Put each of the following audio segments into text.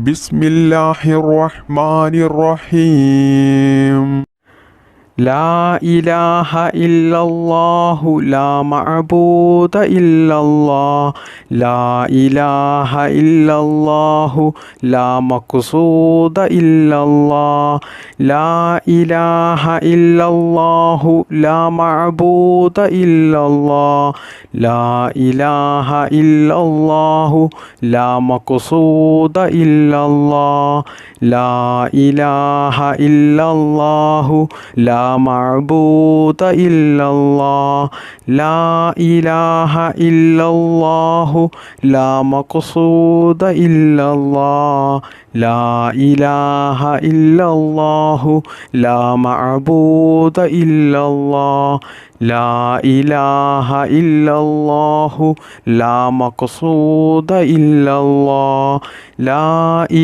ബിസ്മില്ലാഹിർ റഹ്മാനിർ റഹീം. ലാ ഇലാഹ ഇല്ലല്ലാഹു ലാ മഅബൂദ ഇല്ലല്ലാഹ് ലാ ഇലാഹ ഇല്ലല്ലാഹു ലാ മഖ്സൂദ ഇല്ലല്ലാഹ് ലാ ഇലാഹ ഇല്ലല്ലാഹു ലാ മഅബൂദ ഇല്ലല്ലാഹ് ലാ ഇലാഹ ഇല്ലല്ലാഹു ലാ മഖ്സൂദ ഇല്ലല്ലാഹ് ലാ ഇലാഹ ഇല്ലല്ലാഹു ലാ മഅബൂദ ഇല്ലല്ലാഹ് ലാ ഇലാഹ ഇല്ലല്ലാഹു ലാ മഖ്സൂദ ഇല്ലല്ലാഹ് ലാ ഇലാഹ ഇല്ലല്ലാഹു ലാ മഅബൂദ ഇല്ലല്ലാഹ് ലാ ഇലാഹ ഇല്ലല്ലാഹു ലാ മഖ്സൂദ ഇല്ലല്ലാഹ് ലാ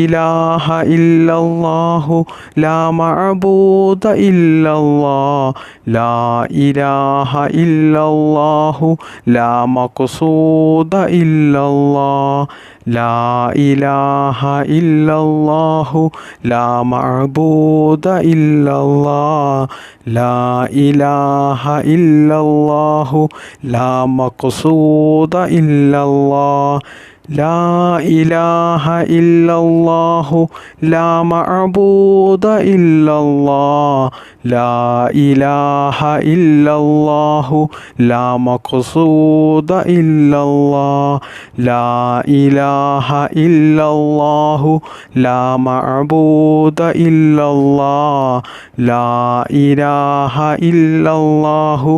ഇലാഹ ഇല്ലല്ലാഹു ലാ മഅബൂദ ഇല്ലല്ലാഹ് ലാ ഇലാഹ ഇല്ലല്ലാഹു ലാ മഖ്സൂദ ഇല്ലല്ലാഹ് ലാ ഇലാഹ ഇല്ലല്ലാഹു ലാ മഅബൂദ ഇല്ലല്ലാഹ് ലാ ഇലാഹ ഇല്ലല്ലാഹു ലാ മഖ്സൂദ ഇല്ലല്ലാഹ് ലാ ഇലാഹ ഇല്ലല്ലാഹു ലാ മഅബൂദ ഇല്ലല്ലാഹ് ലാ ഇലാഹ ഇല്ലല്ലാഹു ലാ മഖ്സൂദ ഇല്ലല്ലാഹ് ലാ ഇലാഹ ഇല്ലല്ലാഹു ലാ മഅബൂദ ഇല്ലല്ലാഹ് ലാ ഇലാഹ ഇല്ലല്ലാഹു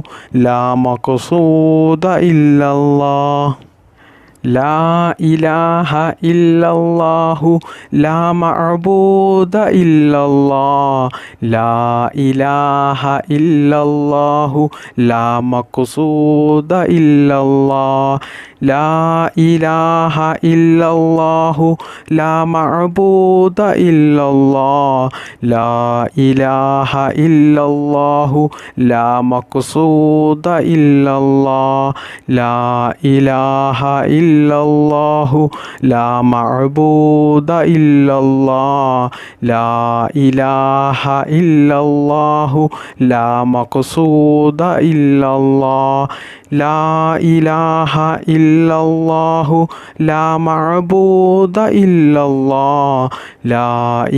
ലാ മഖ്സൂദ ഇല്ലല്ലാഹ് ലാ ഇലാഹ ഇല്ലല്ലാഹു ലാ മഅബൂദ ഇല്ലല്ലാഹ് ലാ ഇലാഹ ഇല്ലല്ലാഹു ലാ മഖ്സൂദ ഇല്ലല്ലാഹ് ലാ ഇലാഹ ഇല്ലല്ലാഹു ലാ മഅബൂദ ഇല്ലല്ലാഹ് ലാ ഇലാഹ ഇല്ലല്ലാഹു ലാ മഖ്സൂദ ഇല്ലല്ലാഹ് ലാ ഇലാഹ ഇല്ലല്ലാഹു ലാ മഅബൂദ ഇല്ലല്ലാഹ് ലാ ഇലാഹ ഇല്ലല്ലാഹു ലാ മഖ്സൂദ ഇല്ലല്ലാഹ് ലാ ഇലാഹ ഇല്ലല്ലാഹു ലാ മഅബൂദ ഇല്ലല്ലാഹ് ലാ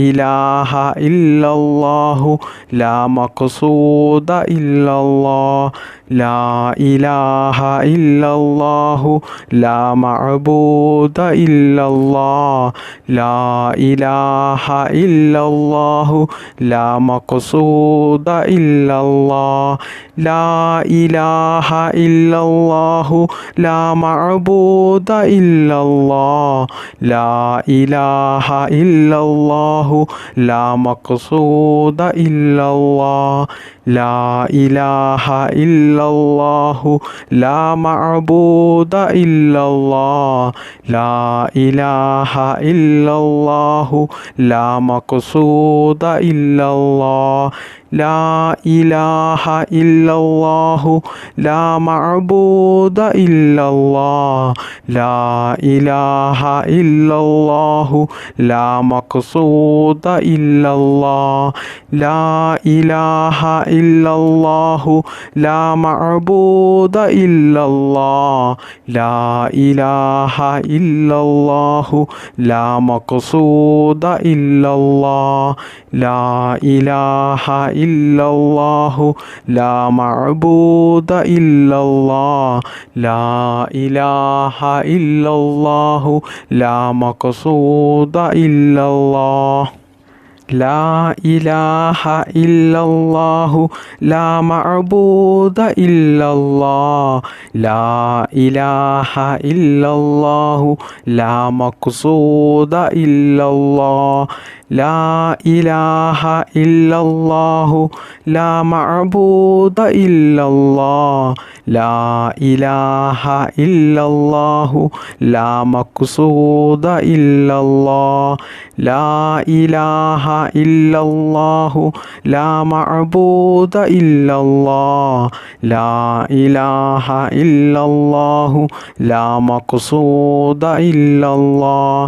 ഇലാഹ ഇല്ലല്ലാഹു ലാ മഖ്സൂദ ഇല്ലല്ലാഹ് ലാ ഇലാഹ ഇല്ലല്ലാഹു ലാ മഅബൂദ ഇല്ലല്ലാഹ് ലാ ഇലാഹ ഇല്ലല്ലാഹു ലാ മഖ്സൂദ ഇല്ലല്ലാഹ് ലാ ഇലാഹ ഇല്ലല്ലാഹു ലാ മഅബൂദ ഇല്ലല്ലാഹ് ലാ ഇലാഹ ഇല്ലല്ലാഹു ലാ മഖ്സൂദ ഇല്ലല്ലാഹ് ലാ ഇലാഹ ഇല്ലല്ലാഹു ലാ മഅബൂദ ഇല്ലല്ലാഹ് ലാ ഇലാഹ ഇല്ലല്ലാഹു ലാ മഖ്സൂദ ഇല്ലല്ലാഹ് ലാ ഇലാഹ ഇല്ലല്ലാഹു ലാ മഅബൂദ ഇല്ലല്ലാഹ് ലാ ഇലാഹ ഇല്ലല്ലാഹു ലാ മഖ്സൂദ ഇല്ലല്ലാഹ് ലാ ഇലാഹ ഇല്ലല്ലാഹു ലാ മഅബൂദ ഇല്ലല്ലാഹ് ലാ ഇലാഹ ഇല്ലല്ലാഹു ലാ മഖ്സൂദ ഇല്ലല്ലാഹ് ലാ ഇലാഹ ഇല്ലല്ലാഹു ലാ മഅബൂദ ഇല്ലല്ലാഹ് ലാ ഇലാഹ ഇല്ലല്ലാഹു ലാ മഖ്സൂദ ഇല്ലല്ലാഹ് ലാ ഇലാഹ ഇല്ലല്ലാഹു ലാ മഅബൂദ ഇല്ലല്ലാഹ് ലാ ഇലാഹ ഇല്ലല്ലാഹു ലാ മഖ്സൂദ ഇല്ലല്ലാഹ് ലാ ഇലാഹ ഇല്ലല്ലാഹു ലാ മഅബൂദ ഇല്ലല്ലാഹ് ലാ ഇലാഹ ഇല്ലല്ലാഹു ലാ മഖ്സൂദ ഇല്ലല്ലാഹ് ലാ ഇലാഹ ഇല്ലല്ലാഹു ലാ മഅബൂദ ഇല്ലല്ലാഹ് ലാ ഇലാഹ ഇല്ലല്ലാഹു ലാ മഖ്സൂദ ഇല്ലല്ലാഹ്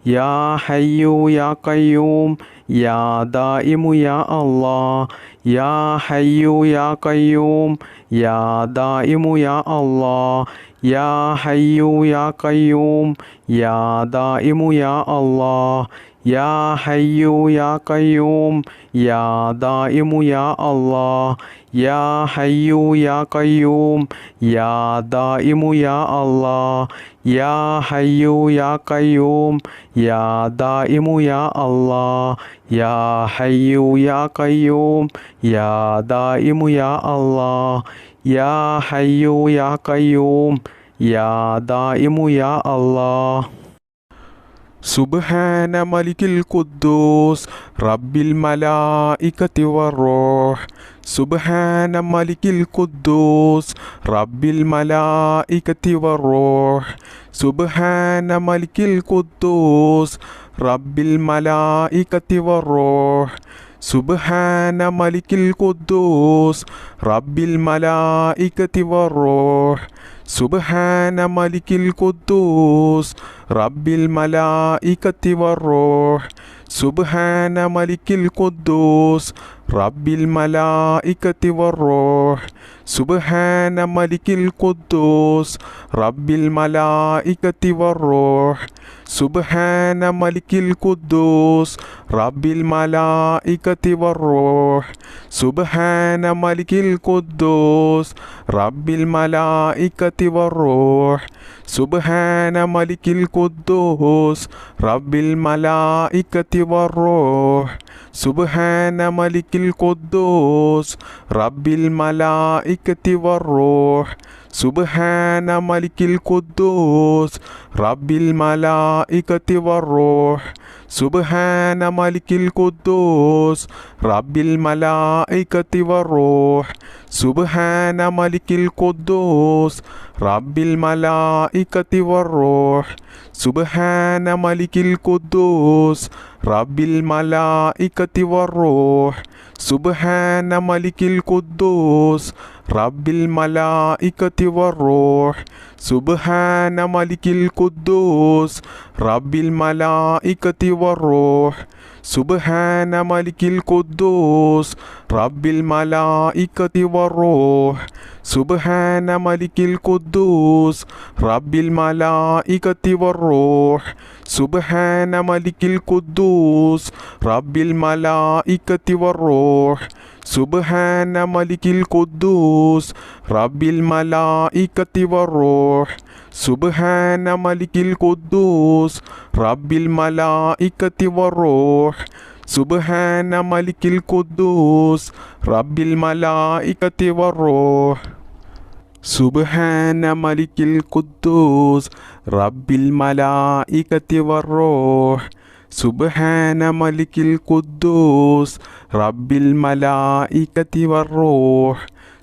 യാ ഹയ്യു യാ ഖയ്യൂം യാ ദായിമു യാ അല്ലാഹ് യാ ഹയ്യു യാ ഖയ്യൂം യാ ദായിമു യാ അല്ലാഹ് യാ ഹയ്യു യാ ഖയ്യൂം യാ ദായിമു യാ അല്ലാഹ് യാ ഹയ്യു യാ ഖയ്യൂം യാ ദായിമു യാ അല്ലാഹ് യാ ഹയ്യു യാ ഖയ്യൂം യാ ദായിമു യാ അല്ലാഹ് യാ ഹയ്യു യാ ഖയ്യൂം യാ ദായിമു യാ അല്ലാഹ് യാ ഹയ്യു യാ ഖയ്യൂം യാ ദായിമു യാ അല്ലാഹ് യാ ഹയ്യു യാ ഖയ്യൂം യാ ദായിമു യാ അല്ലാഹ് സുബ്ഹാന മലിക്കിൽ ഖുദ്ദൂസ് റബ്ബിൽ മലായികത്തി വറൂഹ് സുബ്ഹാന മലിക്കിൽ ഖുദ്ദൂസ് റബ്ബിൽ മലായികത്തി വറൂഹ് സുബ്ഹാന മലിക്കിൽ ഖുദ്ദൂസ് റബ്ബിൽ മലായികത്തി വറൂഹ് സുബ്ഹാന മലിക്കിൽ ഖുദ്ദൂസ് റബ്ബിൽ മലായികത്തി വറൂഹ് സുബ്ഹാന മലിക്കിൽ ഖുദ്ദൂസ് റബ്ബിൽ മലായികത്തി വറൂഹ് സുബ്ഹാന മലിക്കിൽ ഖുദ്ദൂസ് റബ്ബിൽ മലായികത്തി വറൂഹ് സുബ്ഹാന മലിക്കിൽ ഖുദ്ദൂസ് റബ്ബിൽ മലായികത്തി വറൂഹ് സുബ്ഹാന മലിക്കിൽ ഖുദ്ദൂസ് റബ്ബിൽ മലായികത്തി വറൂഹ് സുബ്ഹാന മലിക്കിൽ ഖുദ്ദൂസ് റബ്ബിൽ മലായികത്തി വറൂഹ് സുബ്ഹാന മലിക്കിൽ ഖുദ്ദൂസ് റബ്ബിൽ മലായികത്തി വറൂഹ് സുബ്ഹാന മലിക്കിൽ ഖുദ്ദൂസ് റബ്ബിൽ മലായികത്തി വറൂഹ് സുബ്ഹാന മലിക്കിൽ ഖുദ്ദൂസ് റബ്ബിൽ മലായികത്തി വറൂഹ് സുബ്ഹാന മലിക്കിൽ ഖുദ്ദൂസ് റബ്ബിൽ മലായികത്തി വറൂഹ് സുബ്ഹാന മലിക്കിൽ ഖുദ്ദൂസ് റബ്ബിൽ മലായികത്തി വറൂഹ് സുബ്ഹാന മലിക്കിൽ ഖുദ്ദൂസ് റബ്ബിൽ മലായികത്തി വറൂഹ് സുബ്ഹാന മലിക്കിൽ ഖുദ്ദൂസ് റബ്ബിൽ മലായികത്തി വറൂഹ് സുബ്ഹാന മലിക്കിൽ ഖുദ്ദൂസ് റബ്ബിൽ മലായികത്തി വറൂഹ് സുബ്ഹാന മലിക്കിൽ ഖുദ്ദൂസ് റബ്ബിൽ മലായികത്തി വറൂഹ് സുബ്ഹാന മലിക്കിൽ ഖുദ്ദൂസ് റബ്ബിൽ മലായികത്തി വറൂഹ് സുബ്ഹാന മലിക്കിൽ ഖുദ്ദൂസ് റബ്ബിൽ മലായികത്തി വറൂഹ് സുബ്ഹാന മലിക്കിൽ ഖുദ്ദൂസ് റബ്ബിൽ മലായികത്തി വറൂഹ് സുബ്ഹാന മലിക്കിൽ ഖുദ്ദൂസ് റബ്ബിൽ മലായികത്തി വറൂഹ് സുബ്ഹാന മലിക്കിൽ ഖുദ്ദൂസ് റബ്ബിൽ മലായികത്തി വറൂഹ് സുബ്ഹാന മലിക്കിൽ ഖുദ്ദൂസ് റബ്ബിൽ മലായികത്തി വറൂഹ് സുബ്ഹാന മലിക്കിൽ ഖുദ്ദൂസ് റബ്ബിൽ മലായികത്തി വറൂഹ്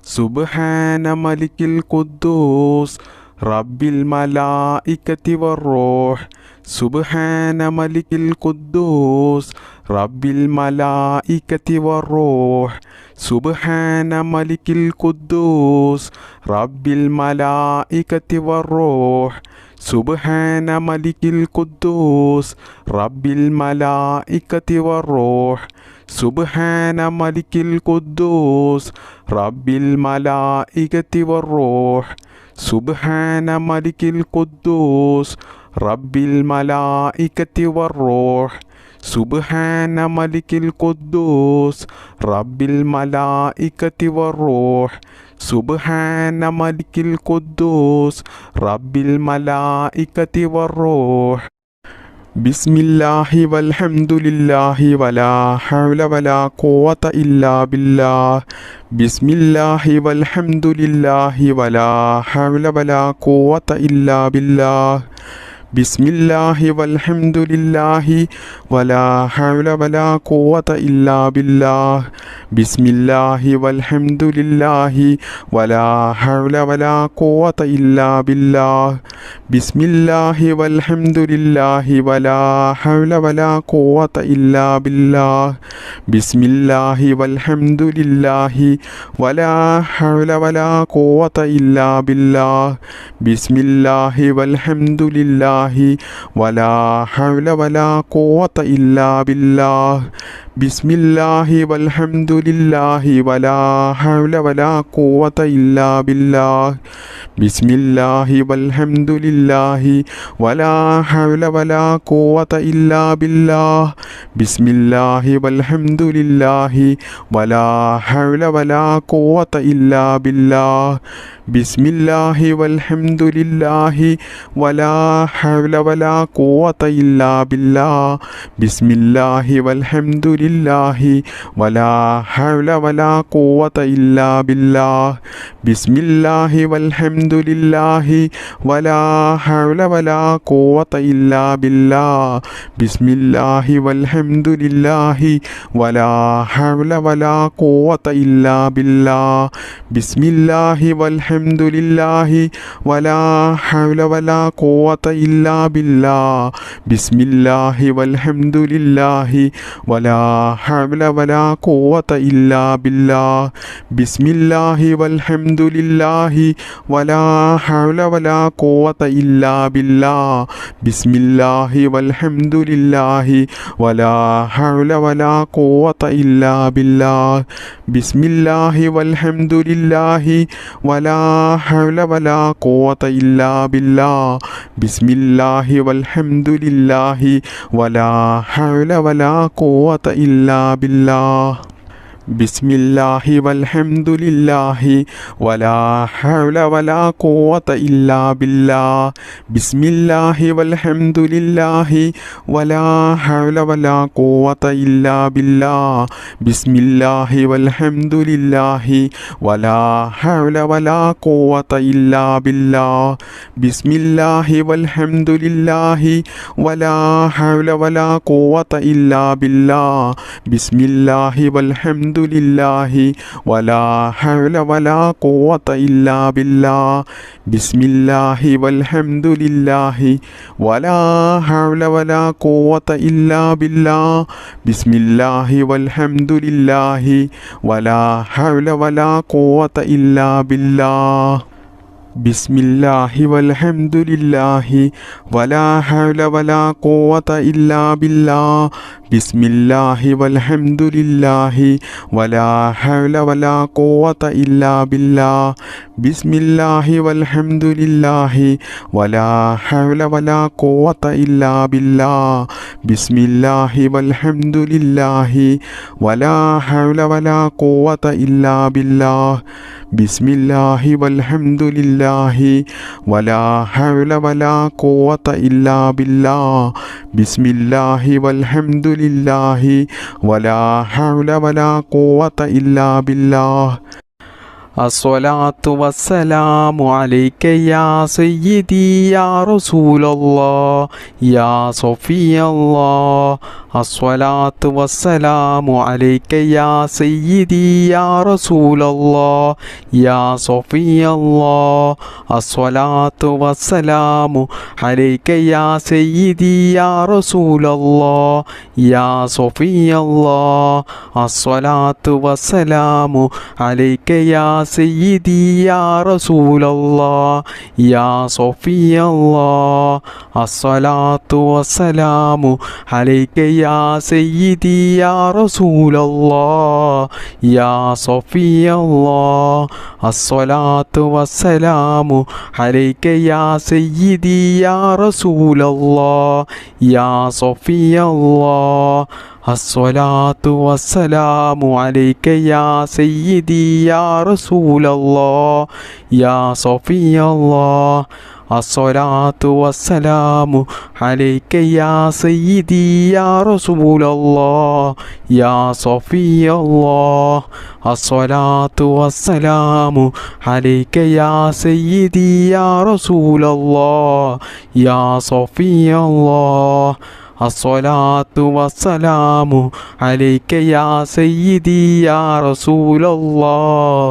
സുബ്ഹാന മലിക്കിൽ ഖുദ്ദൂസ് റബ്ബിൽ മലായികത്തി വറൂഹ് സുബ്ഹാന മലിക്കിൽ ഖുദ്ദൂസ് റബ്ബിൽ മലായികത്തി വറൂഹ് സുബ്ഹാന മലിക്കിൽ ഖുദ്ദൂസ് റബ്ബിൽ മലായികത്തി വറൂഹ് സുബ്ഹാന മലിക്കിൽ ഖുദ്ദൂസ് റബ്ബിൽ മലായികത്തി വറൂഹ് സുബ്ഹാന മലിക്കിൽ ഖുദ്ദൂസ് റബ്ബിൽ മലായികത്തി വറൂഹ് സുബ്ഹാന മലിക്കിൽ ഖുദ്ദൂസ് റബ്ബിൽ മലായികത്തി വറൂഹ് സുബ്ഹാന മലിക്കിൽ ഖുദ്ദൂസ് റബ്ബിൽ മലായികത്തി വറൂഹ് സുബ്ഹാന മലിക്കിൽ ഖുദ്ദൂസ് റബ്ബിൽ മലായികത്തി വറൂഹ് ബിസ്മില്ലാഹി വൽഹംദുലില്ലാഹി വലാ ഹൗല വലാ ഖുവത ഇല്ലാ ബില്ലാഹ് ബിസ്മില്ലാഹി വൽഹംദുലില്ലാഹി വലാ ഹൗല വലാ ഖുവത ഇല്ലാ ബില്ലാഹ് ബിസ്മില്ലാഹി വൽഹംദുലില്ലാഹി വലാ ഹൗല വലാ ഖുവത ഇല്ലാ ബില്ലാഹ് ബിസ്മില്ലാഹി വൽഹംദുലില്ലാഹി വലാ ഹൗല വലാ ഖുവത ഇല്ലാ ബില്ലാഹ് ബിസ്മില്ലാഹി വൽഹംദുലില്ലാഹി വലാ ഹൗല വലാ ഖുവത ഇല്ലാ ബില്ലാഹ് ബിസ്മില്ലാഹി വൽഹംദുലില്ലാഹി വലാ ഹൗല വലാ ഖുവത ഇല്ലാ ബില്ലാഹ് ബിസ്മില്ലാഹി വൽഹംദുലില്ലാഹി ബില്ലാഹി വലാ ഹൗല വലാ ഖുവത ഇല്ലാ ബില്ലാഹ് ബിസ്മില്ലാഹി വൽഹംദുലില്ലാഹി വലാ ഹൗല വലാ ഖുവത ഇല്ലാ ബില്ലാഹ് ബിസ്മില്ലാഹി വൽഹംദുലില്ലാഹി വലാ ഹൗല വലാ ഖുവത ഇല്ലാ ബില്ലാഹ് ബിസ്മില്ലാഹി വൽഹംദുലില്ലാഹി വലാ ഹൗല വലാ ഖുവത ഇല്ലാ ബില്ലാഹ് ബിസ്മില്ലാഹി വൽഹംദുലില്ലാഹി വലാ ഹൗല വലാ ഖുവത ഇല്ലാ ബില്ലാഹ് ബിസ്മില്ലാഹി വൽഹംദുലില്ലാഹി വലാ ഹൗല വലാ ഖുവത ഇല്ലാ ബില്ലാഹ് ബിസ്മില്ലാഹി വൽഹംദുലില്ലാഹി വലാ ഹൗല വലാ ഖുവത ഇല്ലാ ബില്ലാഹ് ബിസ്മില്ലാഹി വൽഹംദുലില്ലാഹി വലാ ഹൗല വലാ ഖുവത ഇല്ലാ ബില്ലാഹ് ബിസ്മില്ലാഹി വൽഹംദുലില്ലാഹി വലാ ഹൗല വലാ ഖുവത ഇല്ലാ ബില്ലാഹ് ബിസ്മില്ലാഹി വൽഹംദുലില്ലാഹി വലാ ഹൗല വലാ ഖുവത ഇല്ലാ ബില്ലാഹ് ബിസ്മില്ലാഹി വൽഹംദുലില്ലാഹി വലാ ഹൗല വലാ ഖുവത ഇല്ലാ ബില്ലാഹ് ബിസ്മില്ലാഹി വൽഹംദുലില്ലാഹി വലാ ഹൗല വലാ ഖുവത ഇല്ലാ ബില്ലാഹ് ബിസ്മില്ലാഹി വൽഹംദുലില്ലാഹി വലാ ഹൗല വലാ ഖുവത ഇല്ലാ ബില്ലാഹ് ബിസ്മില്ലാഹി വൽഹംദുലില്ലാഹി വലാ ഹൗല വലാ ഖുവത ഇല്ലാ ബില്ലാഹ് ബിസ്മില്ലാഹി വൽഹംദുലില്ലാഹി വലാ ഹൗല വലാ ഖുവത ഇല്ലാ ബില്ലാഹ് ബിസ്മില്ലാഹി വൽഹംദുലില്ലാഹി വലാ ഹൗല വലാ ഖുവത ഇല്ലാ ബില്ലാഹ് ബിസ്മില്ലാഹി വൽഹംദുലില്ലാഹി വലാ ഹൗല വലാ ഖുവത ഇല്ലാ ബില്ലാഹ് ബിസ്മില്ലാഹി വൽഹംദുലില്ലാഹി വലാ ഹൗല വലാ ഖുവത ഇല്ലാ ബില്ലാഹ് ബിസ്മില്ലാഹി വൽഹംദുലില്ലാഹി വലാ ഹൗല വലാ ഖുവത ഇല്ലാ ബില്ലാഹ് ബിസ്മില്ലാഹി വൽഹംദുലില്ലാഹി വലാ ഹൗല വലാ ഖുവത ഇല്ലാ ബില്ലാഹ് ബിസ്മില്ലാഹി വൽഹംദുലില്ലാഹി വലാ ഹൗല വലാ ഖുവത ഇല്ലാ ബില്ലാഹ് ബിസ്മില്ലാഹി വൽഹംദുലില്ലാഹി വലാ ഹൗല വലാ ഖുവത ഇല്ലാ ബില്ലാഹ് ബിസ്മില്ലാഹി വൽഹംദുലില്ലാഹി വലാ ഹൗല വലാ ഖുവത ഇല്ലാ ബില്ലാഹ് ബിസ്മില്ലാഹി വൽഹംദുലില്ലാഹി വലാ ഹൗല വലാ ഖുവത ഇല്ലാ ബില്ലാഹ് ബിസ്മില്ലാഹി വൽഹംദുലില്ലാഹി വലാ ഹൗല വലാ ഖുവത ഇല്ലാ ബില്ലാഹ് ബിസ്മില്ലാഹി വൽഹംദുലില്ലാഹി വലാ ഹൗല വലാ ഖുവത ഇല്ലാ ബില്ലാഹ് ബിസ്മില്ലാഹി വൽഹംദുലില്ലാഹി വലാ ഹൗല വലാ ഖുവത ഇല്ലാ ബില്ലാഹ് അസ്സലാത്തു വസ്സലാമു അലൈക യാ സയ്യിദി യാ റസൂലല്ലാഹ് യാ സഫിയല്ലാഹ് അസ്സലാത്തു വസ്സലാമു അലൈക യാ സയ്യിദി യാ റസൂലല്ലാഹ് യാ സഫിയല്ലാഹ് അസ്സലാത്തു വസ്സലാമു അലൈക യാ സയ്യിദി യാ റസൂലല്ലാഹ് യാ സഫിയല്ലാഹ് അസ്സലാത്തു വസ്സലാമു അലൈക യാ സയ്യിദി യാ റസൂലല്ലാഹ് യാ സഫിയല്ലാഹ് അസ്സലാത്തു വസ്സലാമു അലൈക യാ സയ്യിദി യാ റസൂലല്ലാഹ് യാ സഫിയല്ലാഹ് അസ്സലാത്തു വസ്സലാമു അലൈക യാ സയ്യിദി യാ റസൂലല്ലാഹ് യാ സഫിയല്ലാഹ് അസ്സലാത്തു വസ്സലാമു അലൈക യാ സയ്യിദി യാ റസൂലല്ലാഹ് യാ സഫിയല്ലാഹ് അസ്സലാത്തു വസ്സലാമു അലൈക യാ സയ്യിദി യാ റസൂലല്ലാഹ് യാ സഫിയല്ലാഹ് അസ്സലാത്തു വസ്സലാമു അലൈക യാ സയ്യിദി യാ റസൂലല്ലാഹ് യാ സഫിയല്ലാഹ് അസ്സലാത്തു വസ്സലാമു അലൈക യാ സയ്യിദി യാ റസൂലല്ലാഹ്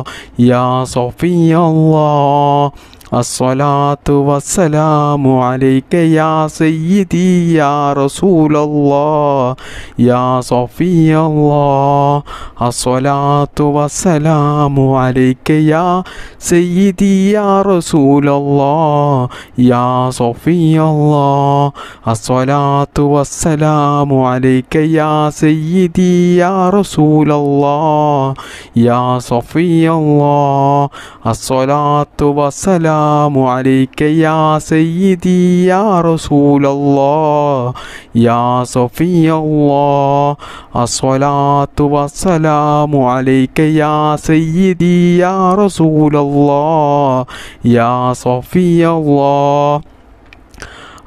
യാ സഫിയല്ലാഹ് الصلاة والسلام عليك يا سيدي يا رسول الله يا صفي الله الصلاة والسلام عليك يا سيدي يا رسول الله يا صفي الله الصلاة والسلام عليك يا سيدي يا رسول الله يا صفي الله الصلاة والسلام عليك يا سيدي يا رسول الله يا صفي الله الصلاة والسلام عليك يا سيدي يا رسول الله يا صفي الله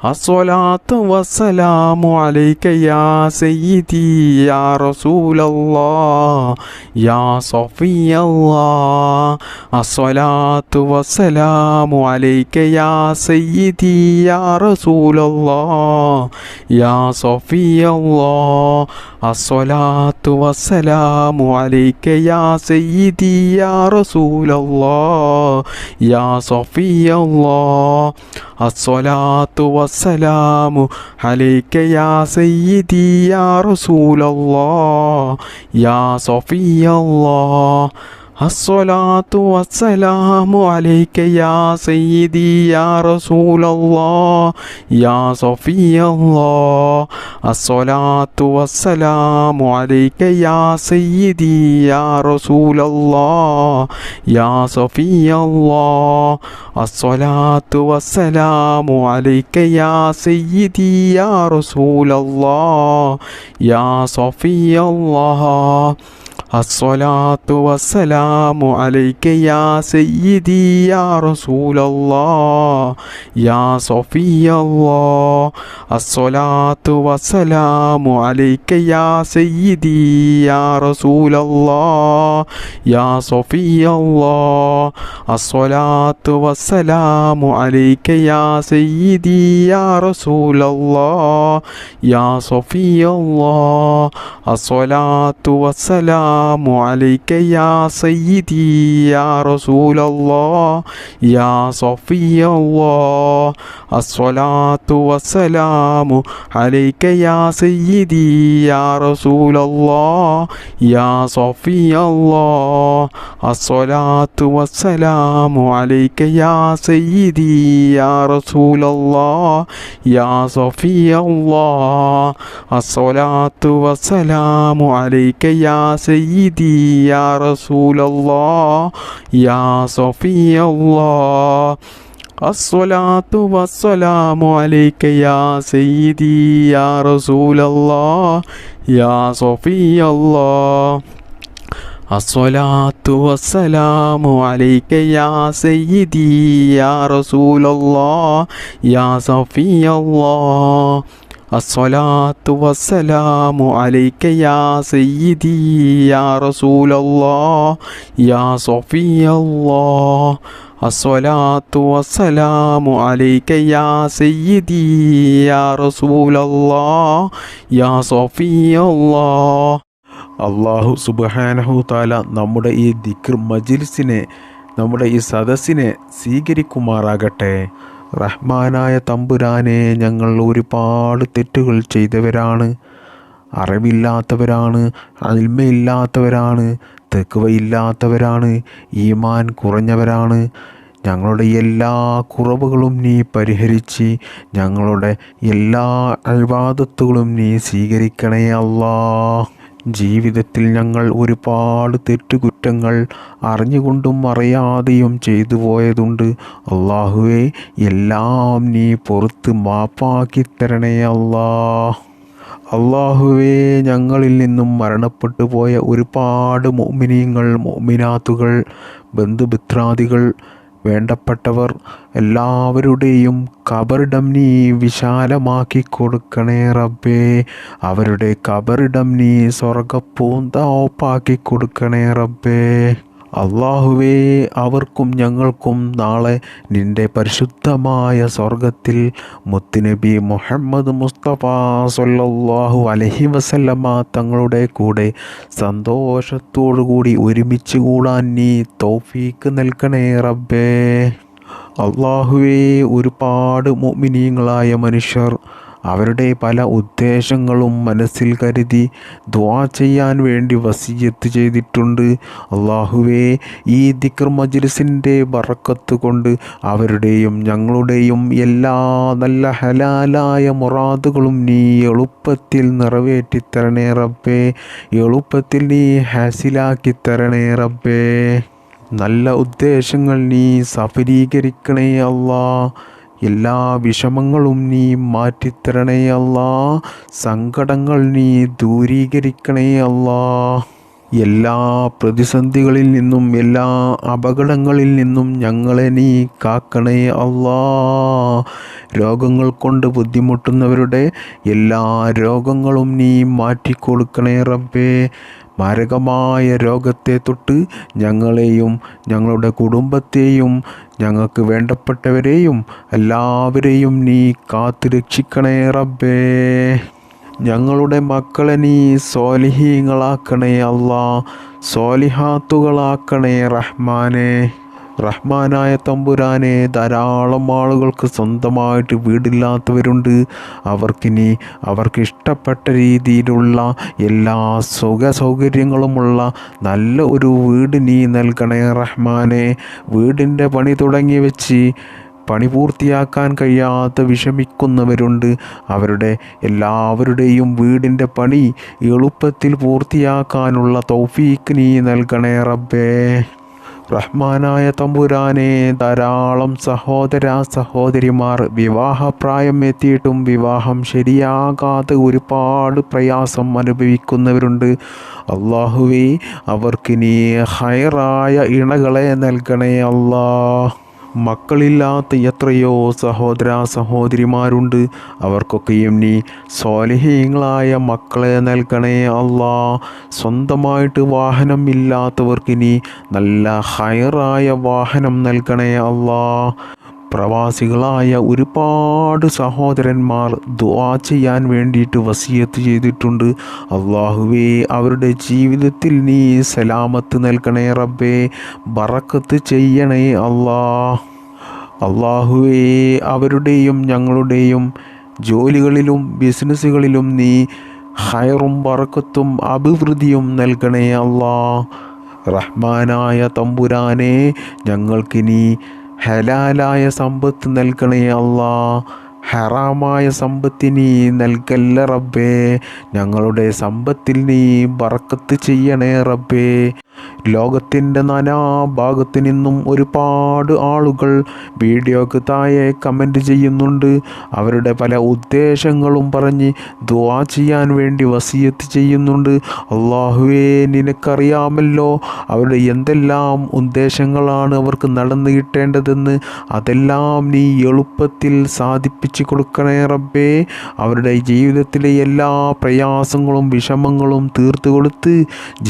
الصلاة والسلام عليك يا سيدي يا رسول الله يا صفي الله الصلاة والسلام عليك يا سيدي يا رسول الله يا صفي الله الصلاة والسلام عليك يا سيدي يا رسول الله يا صفي الله الصلاة والسلام عليك يا سيدي يا رسول الله يا صفي الله الصلاة والسلام عليك يا سيدي يا رسول الله يا صفي الله الصلاة والسلام عليك يا سيدي يا رسول الله يا صفي الله الصلاة والسلام عليك يا سيدي يا رسول الله يا صفي الله الصلاة والسلام عليك يا سيدي يا رسول الله يا صفي الله الصلاة والسلام عليك يا سيدي يا رسول الله يا صفي الله الصلاة والسلام عليك يا سيدي يا رسول الله يا صفي الله الصلاة والسلام عليك يا سيدي يا رسول الله يا صفي الله الصلاة والسلام عليك يا سيدي يا رسول الله يا صفي الله الصلاة والسلام عليك يا سيدي يا رسول الله يا صفي الله الصلاة والسلام عليك يا سيدي يا رسول الله يا صفي الله الصلاة والسلام عليك يا سيدي يا رسول الله يا صفي الله الصلاة والسلام عليك يا سيدي يا رسول الله يا صفي الله الصلاة والسلام عليك يا سيدي يا رسول الله يا صفي الله الصلاة والسلام عليك يا سيدي يا رسول الله يا صفي الله അള്ളാഹു സുബ്ഹാനഹു തആല നമ്മുടെ ഈ ദിക്ർ മജ്ലിസിനെ, നമ്മുടെ ഈ സദസ്സിനെ സ്വീകരിക്കുമാറാകട്ടെ. റഹ്മാനായ തമ്പുരാനെ, ഞങ്ങൾ ഒരുപാട് തെറ്റുകൾ ചെയ്തവരാണ്, അറിവില്ലാത്തവരാണ്, ഇൽമില്ലാത്തവരാണ്, തഖ്വയില്ലാത്തവരാണ്, ഈമാൻ കുറഞ്ഞവരാണ്. ഞങ്ങളുടെ എല്ലാ കുറവുകളും നീ പരിഹരിച്ച് ഞങ്ങളുടെ എല്ലാ ഇബാദത്തുകളും നീ സ്വീകരിക്കണേ അല്ലാഹ്. ജീവിതത്തിൽ ഞങ്ങൾ ഒരുപാട് തെറ്റുകുറ്റങ്ങൾ അറിഞ്ഞുകൊണ്ടും അറിയാതെയും ചെയ്തു പോയതുണ്ട്. അള്ളാഹുവേ, എല്ലാം നീ പുറത്ത് മാപ്പാക്കി തരണേ അല്ലാഹ്. അള്ളാഹുവേ, ഞങ്ങളിൽ നിന്നും മരണപ്പെട്ടു പോയ ഒരുപാട് മുഅ്മിനീങ്ങൾ, മുഅ്മിനാത്തുകൾ, ബന്ധുമിത്രാദികൾ, വേണ്ടപ്പെട്ടവർ എല്ലാവരുടെയും ഖബറിടം നീ വിശാലമാക്കി കൊടുക്കണേ റബ്ബേ. അവരുടെ ഖബറിടം നീ സ്വർഗ്ഗപ്പൂന്തോപ്പാക്കി കൊടുക്കണേ റബ്ബേ. അള്ളാഹുവേ, അവർക്കും ഞങ്ങൾക്കും നാളെ നിൻ്റെ പരിശുദ്ധമായ സ്വർഗത്തിൽ മുത്തുനബി മുഹമ്മദ് മുസ്തഫ സ്വല്ലല്ലാഹു അലൈഹി വസല്ലമ തങ്ങളുടെ കൂടെ സന്തോഷത്തോടു കൂടി ഒരുമിച്ച് കൂടാൻ നീ തൗഫീക്ക് നൽകണേ റബ്ബേ. അള്ളാഹുവേ, ഒരുപാട് മുഅ്മിനീങ്ങളായ മനുഷ്യർ അവരുടെ പല ഉദ്ദേശങ്ങളും മനസ്സിൽ കരുതി ദുആ ചെയ്യാൻ വേണ്ടി വസിയത്ത് ചെയ്തിട്ടുണ്ട്. അള്ളാഹുവേ, ഈ ദിക്ർ മജ്ലിസിൻ്റെ ബറക്കത്ത് കൊണ്ട് അവരുടെയും ഞങ്ങളുടെയും എല്ലാ നല്ല ഹലാലായ മുറാദുകളും നീ എളുപ്പത്തിൽ നിറവേറ്റിത്തരണേ റബ്ബേ. എളുപ്പത്തിൽ നീ ഹാസിലാക്കി തരണേ റബ്ബേ. നല്ല ഉദ്ദേശങ്ങൾ നീ സഫലീകരിക്കണേ അല്ലാ. എല്ലാ വിഷമങ്ങളും നീ മാറ്റിത്തരണേ അല്ലാ. സങ്കടങ്ങൾ നീ ദൂരീകരിക്കണേ അല്ലാ. എല്ലാ പ്രതിസന്ധികളിൽ നിന്നും എല്ലാ അപകടങ്ങളിൽ നിന്നും ഞങ്ങളെ നീ കാക്കണേ അല്ലാ. രോഗങ്ങൾ കൊണ്ട് ബുദ്ധിമുട്ടുന്നവരുടെ എല്ലാ രോഗങ്ങളും നീ മാറ്റിക്കൊടുക്കണേ റബ്ബേ. മാരകമായ രോഗത്തെ തൊട്ട് ഞങ്ങളെയും ഞങ്ങളുടെ കുടുംബത്തെയും ഞങ്ങൾക്ക് വേണ്ടപ്പെട്ടവരെയും എല്ലാവരെയും നീ കാത്തു രക്ഷിക്കണേ റബ്ബേ. ഞങ്ങളുടെ മക്കളെ നീ സ്വാലിഹീങ്ങളാക്കണേ അല്ലാ. സ്വാലിഹാത്തുകളാക്കണേ റഹ്മാനെ. റഹ്മാനായ തമ്പുരാനെ, ധാരാളം ആളുകൾക്ക് സ്വന്തമായിട്ട് വീടില്ലാത്തവരുണ്ട്. അവർക്കിനി അവർക്ക് ഇഷ്ടപ്പെട്ട രീതിയിലുള്ള എല്ലാ സുഖ സൗകര്യങ്ങളുമുള്ള നല്ല ഒരു വീട് നീ നൽകണേ റഹ്മാനെ. വീടിൻ്റെ പണി തുടങ്ങി വെച്ച് പണി പൂർത്തിയാക്കാൻ കഴിയാതെ വിഷമിക്കുന്നവരുണ്ട്. അവരുടെ എല്ലാവരുടെയും വീടിൻ്റെ പണി എളുപ്പത്തിൽ പൂർത്തിയാക്കാനുള്ള തൗഫീക്ക് നീ നൽകണേ റബ്ബേ. റഹ്മാനായ തമ്പുരാനെ, ധാരാളം സഹോദര സഹോദരിമാർ വിവാഹപ്രായം എത്തിയിട്ടും വിവാഹം ശരിയാകാതെ ഒരുപാട് പ്രയാസം അനുഭവിക്കുന്നവരുണ്ട്. അള്ളാഹുവേ, അവർക്ക് നീ ഹൈറായ ഇണകളെ നൽകണേ അല്ലാ. മക്കളില്ലാത്ത എത്രയോ സഹോദര സഹോദരിമാരുണ്ട്. അവർക്കൊക്കെയും നീ സ്വാലിഹീങ്ങളായ മക്കളെ നൽകണേ അല്ലാ. സ്വന്തമായിട്ട് വാഹനം ഇല്ലാത്തവർക്ക് നീ നല്ല ഹൈറായ വാഹനം നൽകണേ അല്ലാ. പ്രവാസികളായ ഒരുപാട് സഹോദരന്മാർ ദുആ ചെയ്യാൻ വേണ്ടിയിട്ട് വസിയത്ത് ചെയ്തിട്ടുണ്ട്. അള്ളാഹുവേ, അവരുടെ ജീവിതത്തിൽ നീ സലാമത്ത് നൽകണേ റബ്ബേ. ബറക്കത്ത് ചെയ്യണേ അല്ലാ. അള്ളാഹുവേ, അവരുടെയും ഞങ്ങളുടെയും ജോലികളിലും ബിസിനസ്സുകളിലും നീ ഹൈറും ബറക്കത്തും അഭിവൃദ്ധിയും നൽകണേ അല്ലാ. റഹ്മാനായ തമ്പുരാനെ, ഞങ്ങൾക്ക് നീ ഹലാലായ സമ്പത്ത് നൽകണേ അല്ലാ. ഹറാമായ സമ്പത്ത് നീ നൽകല്ല റബ്ബേ. ഞങ്ങളുടെ സമ്പത്തിൽ നീ ബറക്കത്ത് ചെയ്യണേ റബ്ബേ. ലോകത്തിൻ്റെ നാനാഭാഗത്തു നിന്നും ഒരുപാട് ആളുകൾ വീഡിയോക്ക് താഴെ കമൻറ്റ് ചെയ്യുന്നുണ്ട്. അവരുടെ പല ഉദ്ദേശങ്ങളും പറഞ്ഞ് ദുആ ചെയ്യാൻ വേണ്ടി വസിയത്ത് ചെയ്യുന്നുണ്ട്. അള്ളാഹുവേ, നിനക്കറിയാമല്ലോ അവരുടെ എന്തെല്ലാം ഉദ്ദേശങ്ങളാണ് അവർക്ക് നടന്നു കിട്ടേണ്ടതെന്ന്. അതെല്ലാം നീ എളുപ്പത്തിൽ സാധിപ്പിച്ചു കൊടുക്കണേ റബ്ബേ. അവരുടെ ജീവിതത്തിലെ എല്ലാ പ്രയാസങ്ങളും വിഷമങ്ങളും തീർത്തു കൊടുത്ത്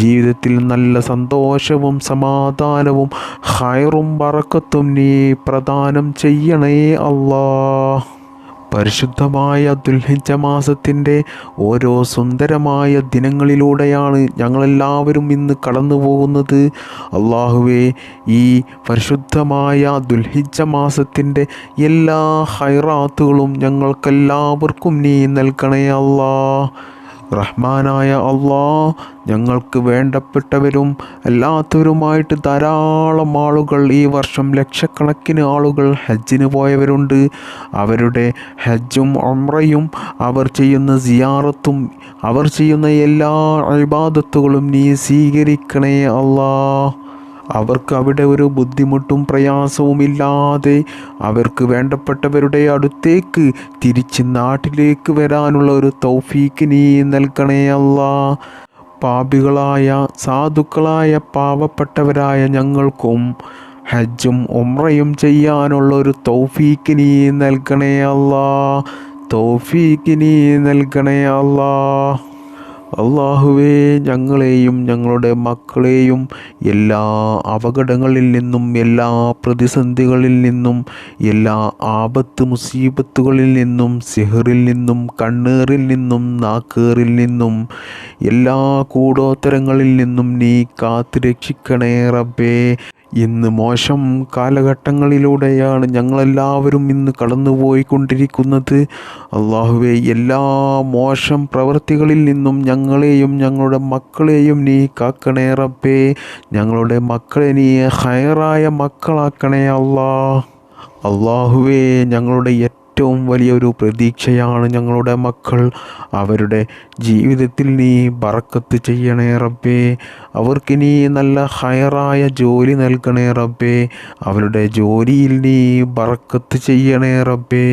ജീവിതത്തിൽ നല്ല സന്തോഷവും സമാധാനവും ഹൈറും ബറക്കത്തും നീ പ്രദാനം ചെയ്യണേ അല്ലാ. പരിശുദ്ധമായ ദുൽഹിജ്ജ മാസത്തിൻ്റെ ഓരോ സുന്ദരമായ ദിനങ്ങളിലൂടെയാണ് ഞങ്ങളെല്ലാവരും ഇന്ന് കടന്നു പോകുന്നത്. അള്ളാഹുവേ, ഈ പരിശുദ്ധമായ ദുൽഹിജ്ജ മാസത്തിൻ്റെ എല്ലാ ഹൈറാത്തുകളും ഞങ്ങൾക്കെല്ലാവർക്കും നീ നൽകണേ അല്ലാ. റഹ്മാനായ അല്ലാ, ഞങ്ങൾക്ക് വേണ്ടപ്പെട്ടവരും അല്ലാത്തവരുമായിട്ട് ധാരാളം ആളുകൾ ഈ വർഷം ലക്ഷക്കണക്കിന് ആളുകൾ ഹജ്ജിന് പോയവരുണ്ട്. അവരുടെ ഹജ്ജും ഉംറയും അവർ ചെയ്യുന്ന സിയാറത്തും അവർ ചെയ്യുന്ന എല്ലാ ഇബാദത്തുകളും നീ സ്വീകരിക്കണേ അല്ലാ. അവർക്ക് അവിടെ ഒരു ബുദ്ധിമുട്ടും പ്രയാസവും ഇല്ലാതെ അവർക്ക് വേണ്ടപ്പെട്ടവരുടെ അടുത്തേക്ക് തിരിച്ച് നാട്ടിലേക്ക് വരാനുള്ള ഒരു തൗഫീക്ക് നീ നൽകണേ അല്ലാ. പാപികളായ സാധുക്കളായ പാവപ്പെട്ടവരായ ഞങ്ങൾക്കും ഹജ്ജും ഉംറയും ചെയ്യാനുള്ള ഒരു തൗഫീക്ക് നീ നൽകണേ അല്ലാ. തൗഫീക്ക് നീ നൽകണേ അല്ലാ. അള്ളാഹുവേ, ഞങ്ങളെയും ഞങ്ങളുടെ മക്കളെയും എല്ലാ അപകടങ്ങളിൽ നിന്നും എല്ലാ പ്രതിസന്ധികളിൽ നിന്നും എല്ലാ ആപത്ത് മുസീബത്തുകളിൽ നിന്നും സിഹറിൽ നിന്നും കണ്ണേറിൽ നിന്നും നാക്കേറിൽ നിന്നും എല്ലാ കൂടോത്തരങ്ങളിൽ നിന്നും നീ കാത്തു രക്ഷിക്കണേ റബ്ബേ. ഇന്ന് മോശം കാലഘട്ടങ്ങളിലൂടെയാണ് ഞങ്ങളെല്ലാവരും ഇന്ന് കടന്നുപോയിക്കൊണ്ടിരിക്കുന്നത്. അള്ളാഹുവേ, എല്ലാ മോശം പ്രവൃത്തികളിൽ നിന്നും ഞങ്ങളെയും ഞങ്ങളുടെ മക്കളെയും നീ കാക്കണേ റബ്ബേ. ഞങ്ങളുടെ മക്കളെ നീ ഹൈറായ മക്കളാക്കണേ അള്ളാഹുവേ, ഞങ്ങളുടെ ഏറ്റവും വലിയൊരു പ്രതീക്ഷയാണ് ഞങ്ങളുടെ മക്കൾ. അവരുടെ ജീവിതത്തിൽ നീ ബറക്കത്ത് ചെയ്യണേ റബ്ബേ. അവർക്ക് നീ നല്ല ഹൈറായ ജോലി നൽകണേ റബ്ബേ. അവരുടെ ജോലിയിൽ നീ ബറക്കത്ത് ചെയ്യണേ റബ്ബേ.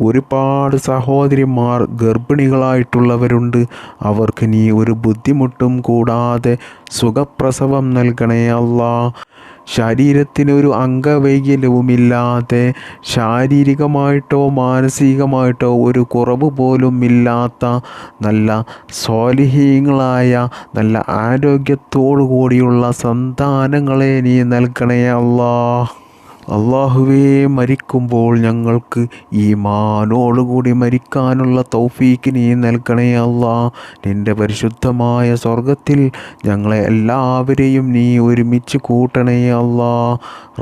ഒരുപാട് സഹോദരിമാർ ഗർഭിണികളായിട്ടുള്ളവരുണ്ട്. അവർക്ക് നീ ഒരു ബുദ്ധിമുട്ടും കൂടാതെ സുഖപ്രസവം നൽകണേ അല്ലാ. ശരീരത്തിനൊരു അംഗവൈകല്യവുമില്ലാതെ ശാരീരികമായിട്ടോ മാനസികമായിട്ടോ ഒരു കുറവ് പോലും ഇല്ലാത്ത നല്ല സ്വാലിഹീങ്ങളായ നല്ല ആരോഗ്യത്തോടു കൂടിയുള്ള സന്താനങ്ങളെ നീ നൽകണേ അല്ലാ. അള്ളാഹുവേ, മരിക്കുമ്പോൾ ഞങ്ങൾക്ക് ഈമാനോടുകൂടി മരിക്കാനുള്ള തൗഫീക്ക് നീ നൽകണേ അല്ലാ. നിൻ്റെ പരിശുദ്ധമായ സ്വർഗത്തിൽ ഞങ്ങളെ എല്ലാവരെയും നീ ഒരുമിച്ച് കൂട്ടണേ അല്ലാ.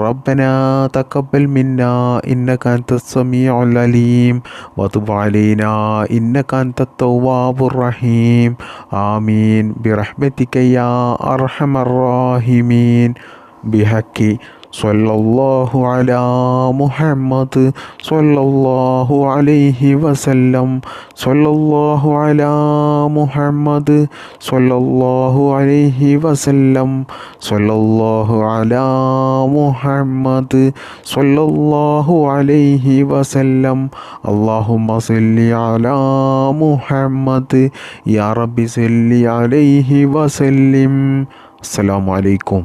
റബ്ബനാ തഖബ്ബൽ മിന്നാ ഇന്നക അൻതസ് സമീഉൽ അലീം വതുബ് അലൈനാ ഇന്നക അൻതത് തവ്വാബുർ റഹീം. ആമീൻ ബിറഹ്മതിക യാ അർഹമർ റഹീമീൻ. ബിഹഖി സ്വല്ലല്ലാഹു അലാ മുഹമ്മദ് സ്വല്ലല്ലാഹു അലൈഹി വസല്ലം. സ്വല്ലല്ലാഹു അലാ മുഹമ്മദ് സ്വല്ലല്ലാഹു അലൈഹി വസല്ലം. സ്വല്ലല്ലാഹു അലാ മുഹമ്മദ് സ്വല്ലല്ലാഹു അലൈഹി വസല്ലം. അല്ലാഹുമ്മ സല്ലി അലാ മുഹമ്മദ് യാ റബ്ബി സല്ലി അലൈഹി വസല്ലിം. അസ്സലാമു അലൈക്കും.